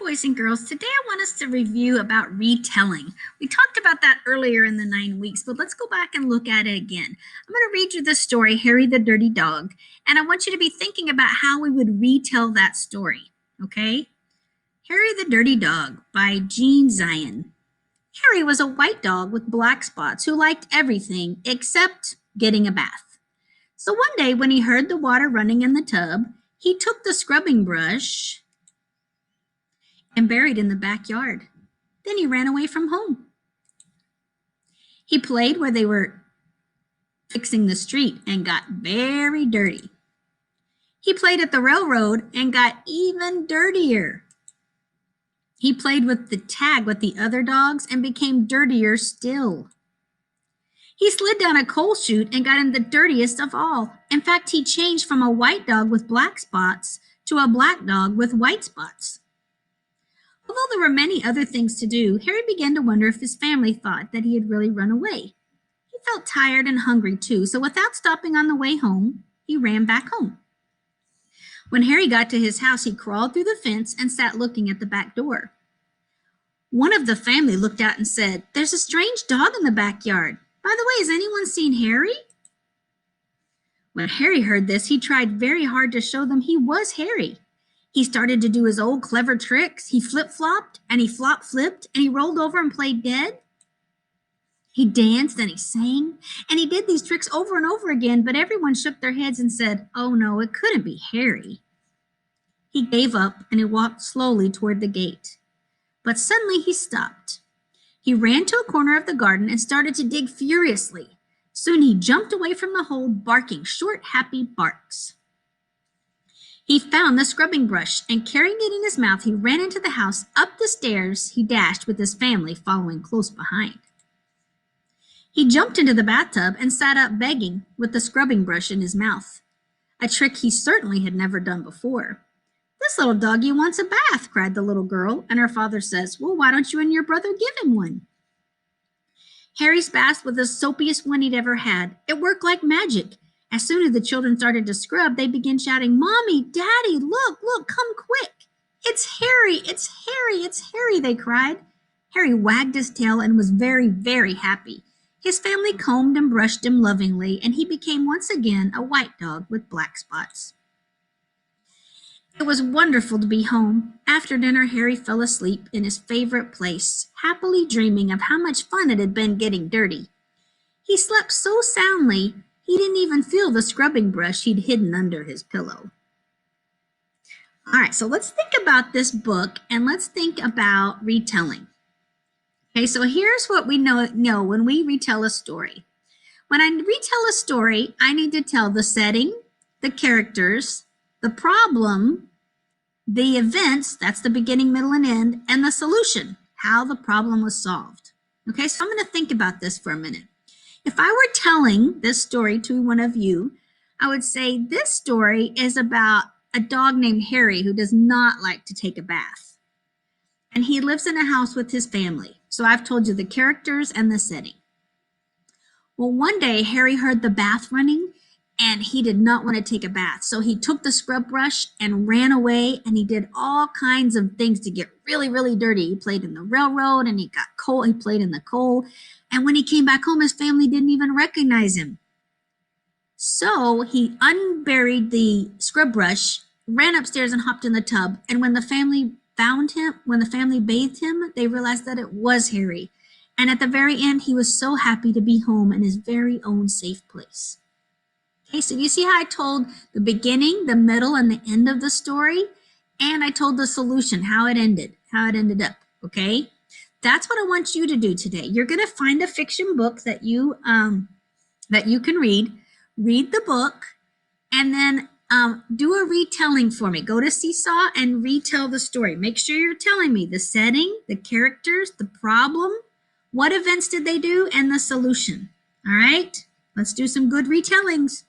boys and girls. Today I want us to review about retelling. We talked about that earlier in the 9 weeks, but let's go back and look at it again. I'm going to read you the story, Harry the Dirty Dog, and I want you to be thinking about how we would retell that story, okay? Harry the Dirty Dog by Jean Zion. Harry was a white dog with black spots who liked everything except getting a bath. So one day when he heard the water running in the tub, he took the scrubbing brush and buried in the backyard. Then he ran away from home. He played where they were fixing the street and got very dirty. He played at the railroad and got even dirtier. He played with the tag with the other dogs and became dirtier still. He slid down a coal chute and got in the dirtiest of all. In fact, he changed from a white dog with black spots to a black dog with white spots. Although there were many other things to do, Harry began to wonder if his family thought that he had really run away. He felt tired and hungry too, so without stopping on the way home, he ran back home. When Harry got to his house, he crawled through the fence and sat looking at the back door. One of the family looked out and said, "There's a strange dog in the backyard. By the way, has anyone seen Harry?" When Harry heard this, he tried very hard to show them he was Harry. He started to do his old clever tricks. He flip-flopped and he flop-flipped and he rolled over and played dead. He danced and he sang and he did these tricks over and over again, but everyone shook their heads and said, "Oh no, it couldn't be Harry." He gave up and he walked slowly toward the gate. But suddenly he stopped. He ran to a corner of the garden and started to dig furiously. Soon he jumped away from the hole, barking short, happy barks. He found the scrubbing brush, and carrying it in his mouth, he ran into the house. Up the stairs he dashed with his family following close behind. He jumped into the bathtub and sat up begging with the scrubbing brush in his mouth, a trick he certainly had never done before. "This little doggy wants a bath," cried the little girl, and her father says, "Well, why don't you and your brother give him one?" Harry's bath was the soapiest one he'd ever had. It worked like magic. As soon as the children started to scrub, they began shouting, "Mommy, Daddy, look, look, come quick. It's Harry, it's Harry, it's Harry," they cried. Harry wagged his tail and was very, very happy. His family combed and brushed him lovingly, and he became once again a white dog with black spots. It was wonderful to be home. After dinner, Harry fell asleep in his favorite place, happily dreaming of how much fun it had been getting dirty. He slept so soundly, he didn't even feel the scrubbing brush he'd hidden under his pillow. All right, so let's think about this book and let's think about retelling. Okay, so here's what we know when we retell a story. When I retell a story, I need to tell the setting, the characters, the problem, the events, that's the beginning, middle, and end, and the solution, how the problem was solved. Okay, so I'm going to think about this for a minute. If I were telling this story to one of you, I would say this story is about a dog named Harry who does not like to take a bath. And he lives in a house with his family. So I've told you the characters and the setting. Well, one day Harry heard the bath running and he did not want to take a bath. So he took the scrub brush and ran away, and he did all kinds of things to get really, really dirty. He played in the railroad and he got coal. He played in the coal. And when he came back home, his family didn't even recognize him. So he unburied the scrub brush, ran upstairs and hopped in the tub. And when the family found him, when the family bathed him, they realized that it was Harry. And at the very end, he was so happy to be home in his very own safe place. Okay, so you see how I told the beginning, the middle, and the end of the story? And I told the solution, how it ended up, okay? That's what I want you to do today. You're going to find a fiction book that you can read. Read the book, and then do a retelling for me. Go to Seesaw and retell the story. Make sure you're telling me the setting, the characters, the problem, what events did they do, and the solution. All right? Let's do some good retellings.